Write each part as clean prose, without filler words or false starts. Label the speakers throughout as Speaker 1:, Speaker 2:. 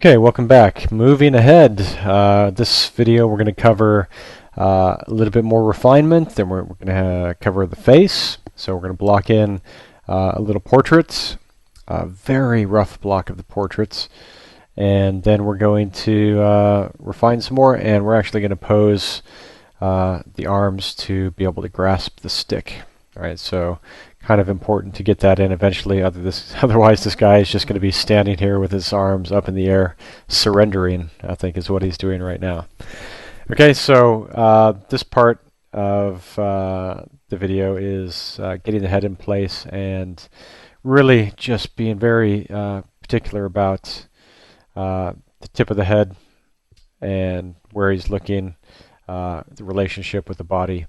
Speaker 1: Okay, welcome back. Moving ahead, this video we're going to cover a little bit more refinement. Then we're going to cover the face. So we're going to block in a little portrait, a very rough block of the portraits, and then we're going to refine some more. And we're actually going to pose the arms to be able to grasp the stick. All right, so kind of important to get that in eventually. Otherwise, this guy is just going to be standing here with his arms up in the air, surrendering, I think is what he's doing right now. Okay, so this part of the video is getting the head in place and really just being very particular about the tip of the head and where he's looking, the relationship with the body.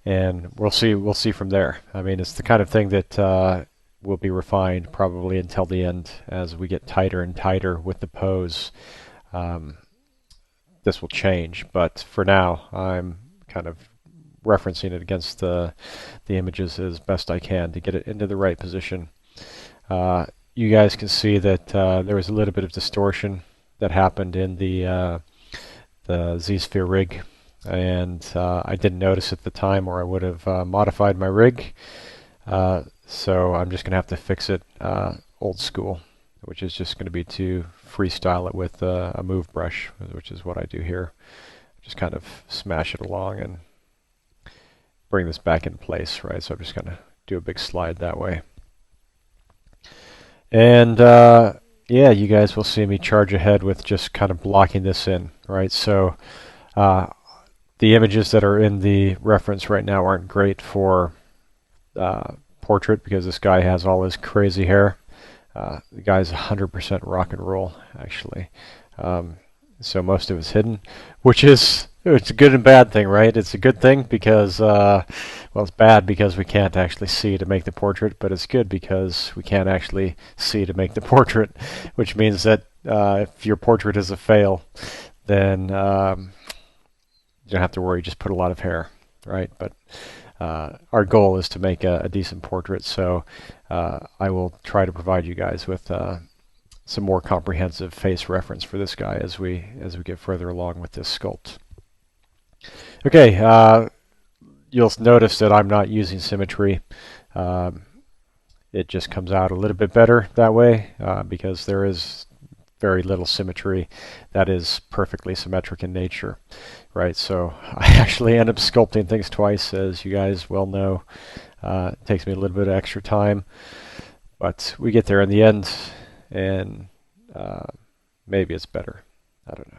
Speaker 1: And we'll see from there. I mean, it's the kind of thing that will be refined probably until the end as we get tighter and tighter with the pose. This will change, but for now, I'm kind of referencing it against the images as best I can to get it into the right position. You guys can see that there was a little bit of distortion that happened in the Z-Sphere rig. And I didn't notice at the time, or I would have modified my rig. So I'm just going to have to fix it old school, which is just going to be to freestyle it with a move brush, which is what I do here. Just kind of smash it along and bring this back in place, right? So I'm just going to do a big slide that way. And yeah, you guys will see me charge ahead with just kind of blocking this in, right? So the images that are in the reference right now aren't great for portrait because this guy has all his crazy hair. The guy's 100% rock and roll, actually. So most of it's hidden, which is it's a good and bad thing, right? It's a good thing because, well, it's bad because we can't actually see to make the portrait, but it's good because we can't actually see to make the portrait, which means that if your portrait is a fail, then you don't have to worry, just put a lot of hair, right? But our goal is to make a decent portrait, so I will try to provide you guys with some more comprehensive face reference for this guy as we get further along with this sculpt. Okay, you'll notice that I'm not using symmetry. It just comes out a little bit better that way because there is very little symmetry that is perfectly symmetric in nature, right? So I actually end up sculpting things twice, as you guys well know. It takes me a little bit of extra time, but we get there in the end, and maybe it's better. I don't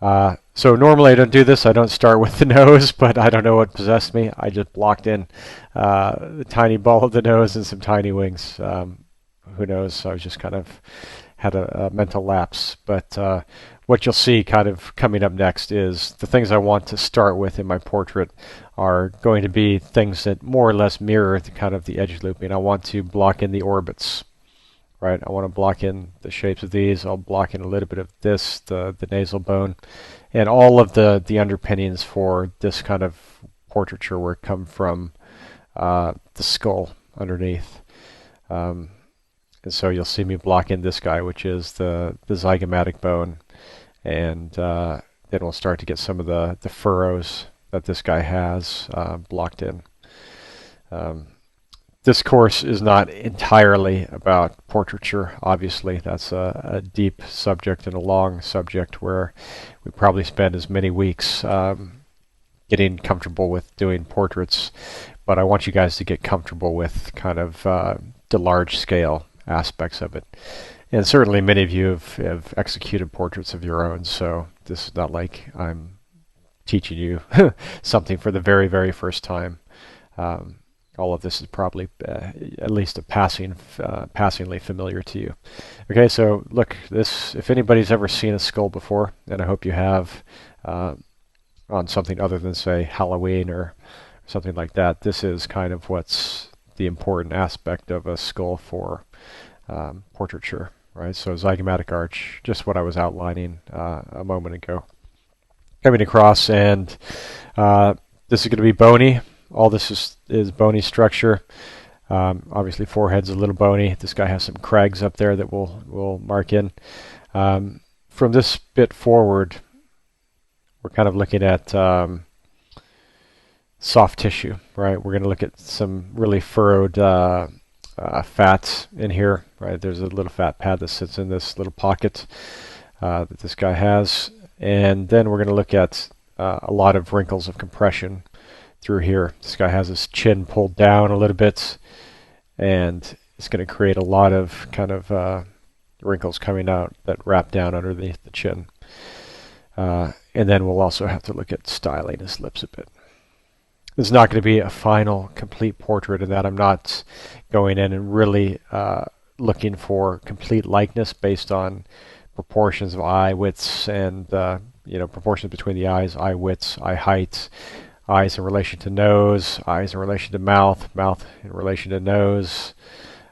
Speaker 1: know. So normally I don't do this. I don't start with the nose, but I don't know what possessed me. I just blocked in the tiny ball of the nose and some tiny wings. Who knows? I was just kind of had a mental lapse. But what you'll see kind of coming up next is the things I want to start with in my portrait are going to be things that more or less mirror the kind of the edge looping. I want to block in the orbits, right? I want to block in the shapes of these. I'll block in a little bit of this, the nasal bone, and all of the underpinnings for this kind of portraiture work come from the skull underneath. And so you'll see me block in this guy, which is the zygomatic bone, and then we'll start to get some of the furrows that this guy has blocked in. This course is not entirely about portraiture, obviously. That's a deep subject and a long subject where we probably spend as many weeks getting comfortable with doing portraits, but I want you guys to get comfortable with kind of the large scale aspects of it. And certainly many of you have executed portraits of your own, so this is not like I'm teaching you something for the very, very first time. All of this is probably at least passingly familiar to you. Okay, so look, this, if anybody's ever seen a skull before, and I hope you have, on something other than, say, Halloween or something like that, this is kind of what's the important aspect of a skull for portraiture, right? So zygomatic arch, just what I was outlining a moment ago. Coming across, and this is going to be bony. All this is bony structure. Obviously, forehead's a little bony. This guy has some crags up there that we'll mark in. From this bit forward, we're kind of looking at soft tissue, right? We're going to look at some really furrowed fat in here, right? There's a little fat pad that sits in this little pocket that this guy has. And then we're going to look at a lot of wrinkles of compression through here. This guy has his chin pulled down a little bit, and it's going to create a lot of kind of wrinkles coming out that wrap down underneath the chin. And then we'll also have to look at styling his lips a bit. It's not going to be a final, complete portrait of that. I'm not going in and really looking for complete likeness based on proportions of eye widths and proportions between the eyes, eye widths, eye height, eyes in relation to nose, eyes in relation to mouth, mouth in relation to nose,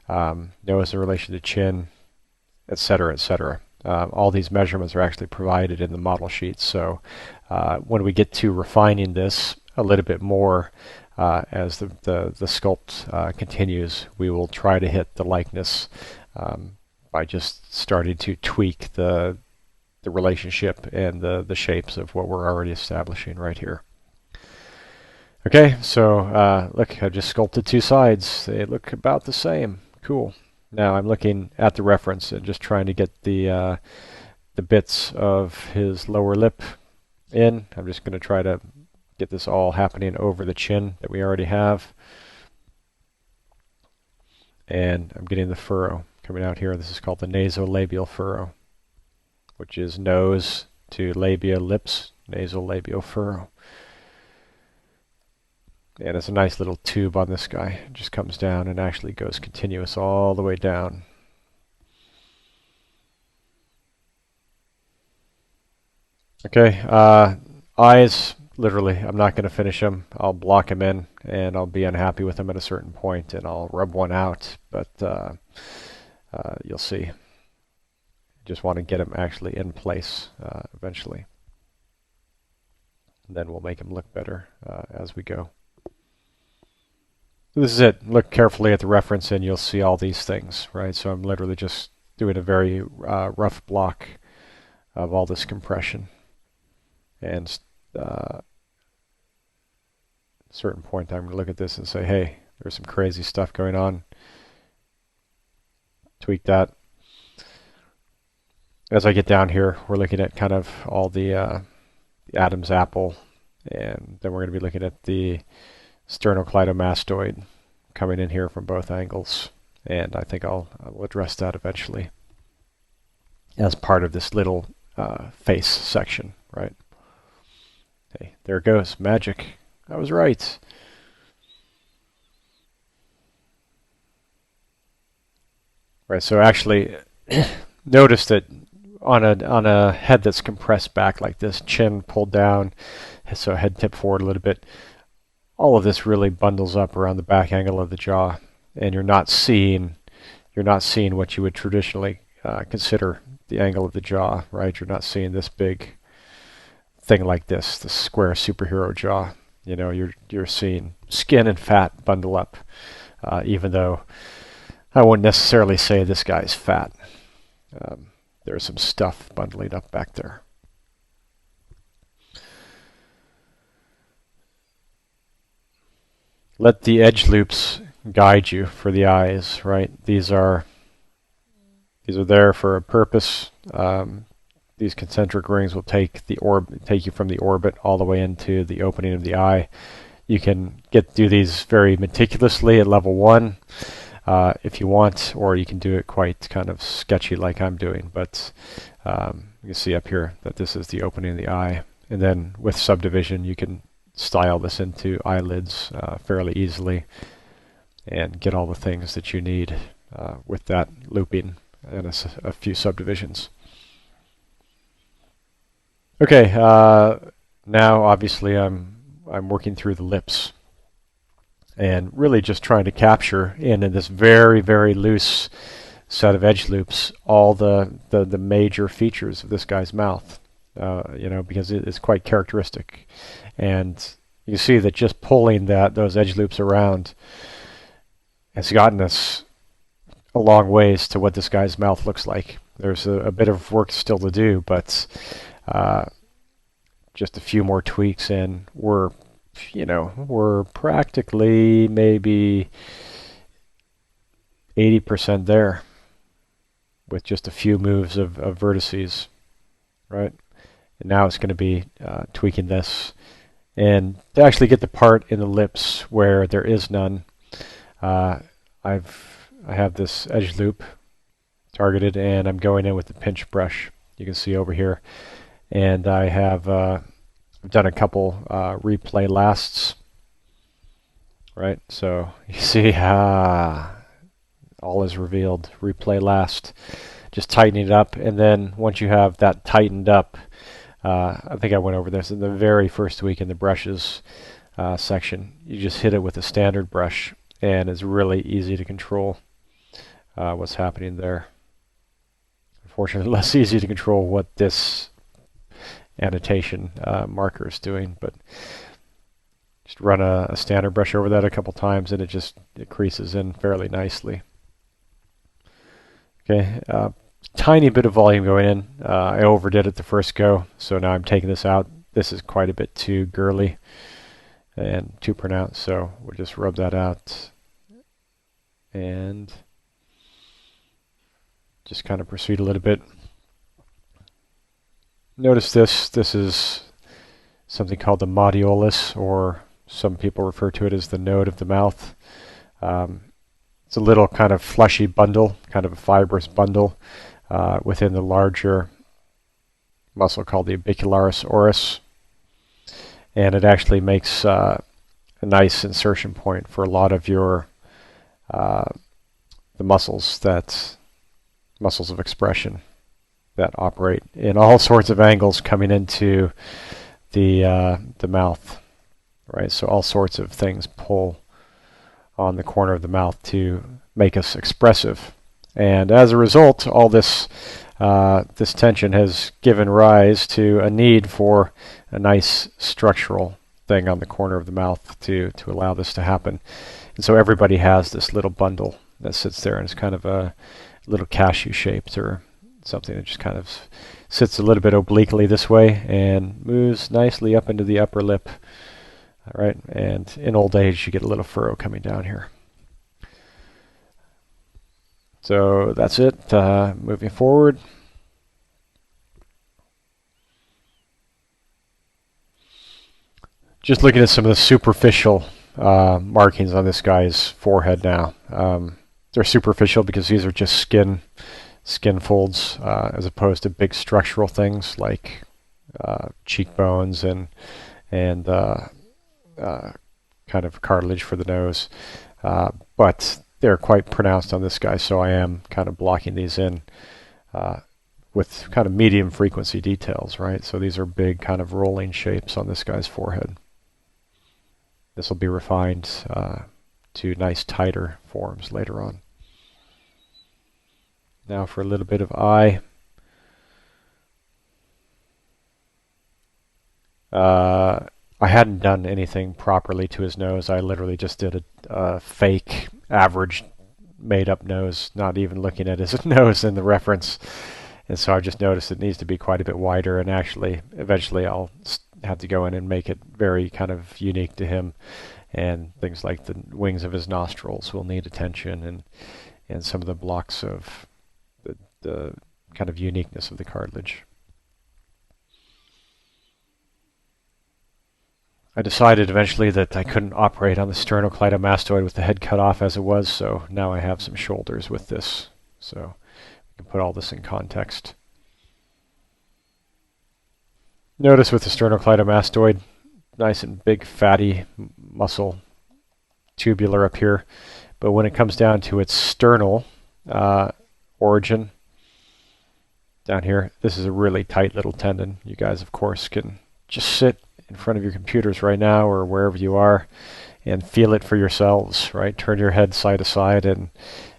Speaker 1: nose in relation to chin, etc., etc. All these measurements are actually provided in the model sheet. So when we get to refining this a little bit more as the sculpt continues, we will try to hit the likeness by just starting to tweak the relationship and the shapes of what we're already establishing right here. Okay, so look, I just sculpted two sides. They look about the same. Cool. Now I'm looking at the reference and just trying to get the bits of his lower lip in. I'm just going to try to get this all happening over the chin that we already have. And I'm getting the furrow coming out here. This is called the nasolabial furrow, which is nose to labia, lips, nasolabial furrow. And it's a nice little tube on this guy. It just comes down and actually goes continuous all the way down. Okay, eyes, literally, I'm not going to finish them. I'll block them in, and I'll be unhappy with them at a certain point, and I'll rub one out, but you'll see. Just want to get them actually in place eventually. And then we'll make them look better as we go. So this is it. Look carefully at the reference and you'll see all these things, right? So I'm literally just doing a very rough block of all this compression. And at a certain point I'm going to look at this and say, hey, there's some crazy stuff going on. Tweak that. As I get down here, we're looking at kind of all the Adam's apple, and then we're going to be looking at the sternocleidomastoid coming in here from both angles, and I think I'll address that eventually as part of this little face section, right? Hey, there it goes, magic. I was right. Right, so actually notice that on a head that's compressed back like this, chin pulled down, so head tipped forward a little bit, all of this really bundles up around the back angle of the jaw, and you're not seeing what you would traditionally consider the angle of the jaw, right? You're not seeing this big thing like this, the square superhero jaw. You know, you're seeing skin and fat bundle up, even though I wouldn't necessarily say this guy's fat. There's some stuff bundling up back there. Let the edge loops guide you for the eyes, right? These are there for a purpose. These concentric rings will take you from the orbit all the way into the opening of the eye. You can do these very meticulously at level 1 if you want, or you can do it quite kind of sketchy like I'm doing. But you can see up here that this is the opening of the eye, and then with subdivision you can style this into eyelids fairly easily and get all the things that you need with that looping and a few subdivisions. Okay, now obviously I'm working through the lips and really just trying to capture in this very, very loose set of edge loops all the major features of this guy's mouth, because it is quite characteristic. And you see that just pulling those edge loops around has gotten us a long ways to what this guy's mouth looks like. There's a bit of work still to do, but just a few more tweaks and we're practically maybe 80% there with just a few moves of vertices, right? And now it's going to be tweaking this. And to actually get the part in the lips where there is none, I have this edge loop targeted, and I'm going in with the pinch brush. You can see over here, and I have I've done a couple replay lasts, right? So you see, all is revealed. Replay last, just tightening it up, and then once you have that tightened up, I think I went over this in the very first week in the brushes section. You just hit it with a standard brush, and it's really easy to control what's happening there. Unfortunately, less easy to control what this annotation marker is doing, but just run a standard brush over that a couple times, and it creases in fairly nicely. Okay, tiny bit of volume going in. I overdid it the first go, so now I'm taking this out. This is quite a bit too girly and too pronounced, so we'll just rub that out and just kind of proceed a little bit. Notice this is something called the modiolus, or some people refer to it as the node of the mouth. It's a little kind of fleshy bundle, kind of a fibrous bundle within the larger muscle called the orbicularis oris, and it actually makes a nice insertion point for a lot of your the muscles of expression that operate in all sorts of angles coming into the mouth, right? So all sorts of things pull on the corner of the mouth to make us expressive, and as a result, all this this tension has given rise to a need for a nice structural thing on the corner of the mouth to allow this to happen. And so everybody has this little bundle that sits there, and it's kind of a little cashew shaped or something that just kind of sits a little bit obliquely this way and moves nicely up into the upper lip. All right, and in old age you get a little furrow coming down here. So that's it. Moving forward. Just looking at some of the superficial markings on this guy's forehead now. They're superficial because these are just skin folds as opposed to big structural things like cheekbones and kind of cartilage for the nose. But they're quite pronounced on this guy, so I am kind of blocking these in with kind of medium frequency details, right? So these are big kind of rolling shapes on this guy's forehead. This will be refined to nice tighter forms later on. Now for a little bit of eye. I hadn't done anything properly to his nose. I literally just did a fake, average, made-up nose, not even looking at his nose in the reference. And so I just noticed it needs to be quite a bit wider, and actually, eventually I'll have to go in and make it very kind of unique to him. And things like the wings of his nostrils will need attention, and some of the blocks of the kind of uniqueness of the cartilage. I decided eventually that I couldn't operate on the sternocleidomastoid with the head cut off as it was, so now I have some shoulders with this. So we can put all this in context. Notice with the sternocleidomastoid, nice and big fatty muscle, tubular up here, but when it comes down to its sternal origin down here, this is a really tight little tendon. You guys, of course, can just sit in front of your computers right now or wherever you are and feel it for yourselves, right? Turn your head side to side, and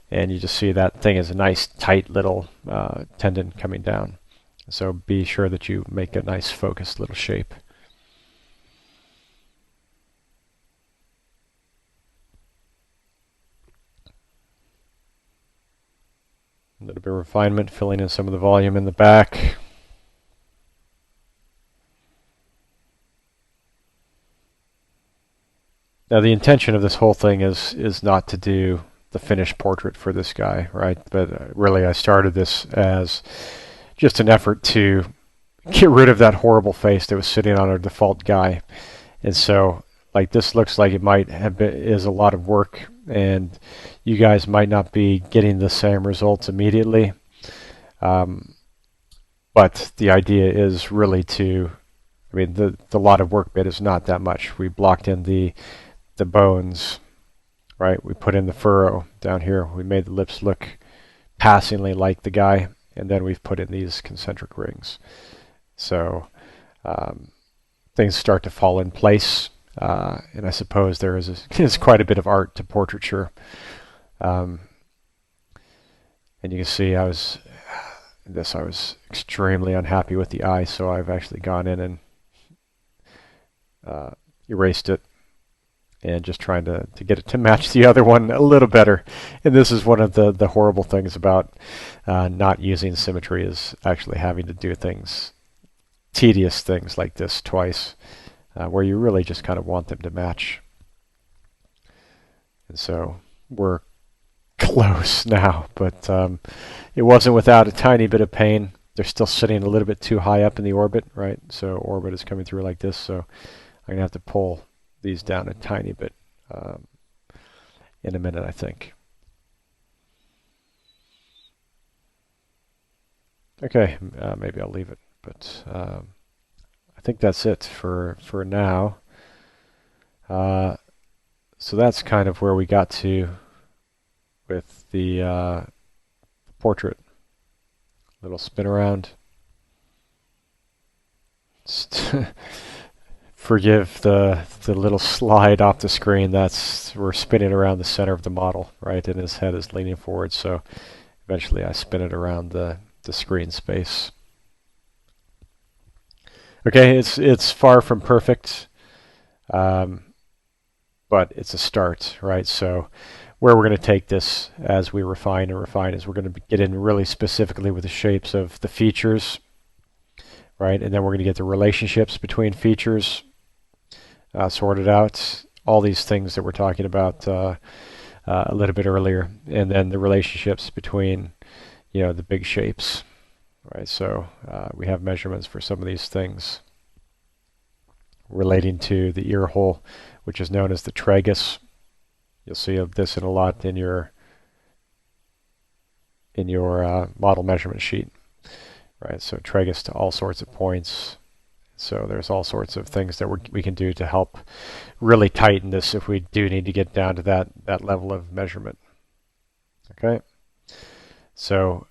Speaker 1: you just see that thing is a nice tight little tendon coming down. So be sure that you make a nice focused little shape. A little bit of refinement, filling in some of the volume in the back. Now the intention of this whole thing is not to do the finished portrait for this guy, right? But really I started this as just an effort to get rid of that horrible face that was sitting on our default guy. And so like this looks like it might have been is a lot of work, and you guys might not be getting the same results immediately. But the idea is really to, I mean, the lot of work bit is not that much. We blocked in the bones, right? We put in the furrow down here. We made the lips look passingly like the guy, and then we've put in these concentric rings. So things start to fall in place, and I suppose there is quite a bit of art to portraiture. And you can see I was extremely unhappy with the eye, so I've actually gone in and erased it, and just trying to get it to match the other one a little better. And this is one of the horrible things about not using symmetry, is actually having to do things, tedious things like this twice, where you really just kind of want them to match. And so we're close now, but it wasn't without a tiny bit of pain. They're still sitting a little bit too high up in the orbit, right? So orbit is coming through like this, so I'm going to have to pull these down a tiny bit in a minute, I think. Okay, maybe I'll leave it, but I think that's it for now. So that's kind of where we got to with the portrait. Little spin around. Forgive the little slide off the screen. We're spinning around the center of the model, right? And his head is leaning forward, so eventually I spin it around the screen space. Okay, it's far from perfect, but it's a start, right? So where we're going to take this as we refine and refine is we're going to get in really specifically with the shapes of the features, right? And then we're going to get the relationships between features sorted out, all these things that we're talking about a little bit earlier, and then the relationships between, the big shapes, right? So we have measurements for some of these things relating to the ear hole, which is known as the tragus. You'll see this in a lot in your model measurement sheet, right? So tragus to all sorts of points. So there's all sorts of things that we can do to help really tighten this if we do need to get down to that level of measurement. Okay. So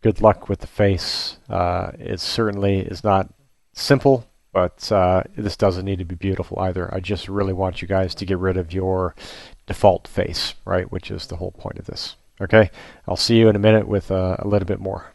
Speaker 1: good luck with the face. It certainly is not simple, but this doesn't need to be beautiful either. I just really want you guys to get rid of your default face, right? Which is the whole point of this. Okay. I'll see you in a minute with a little bit more.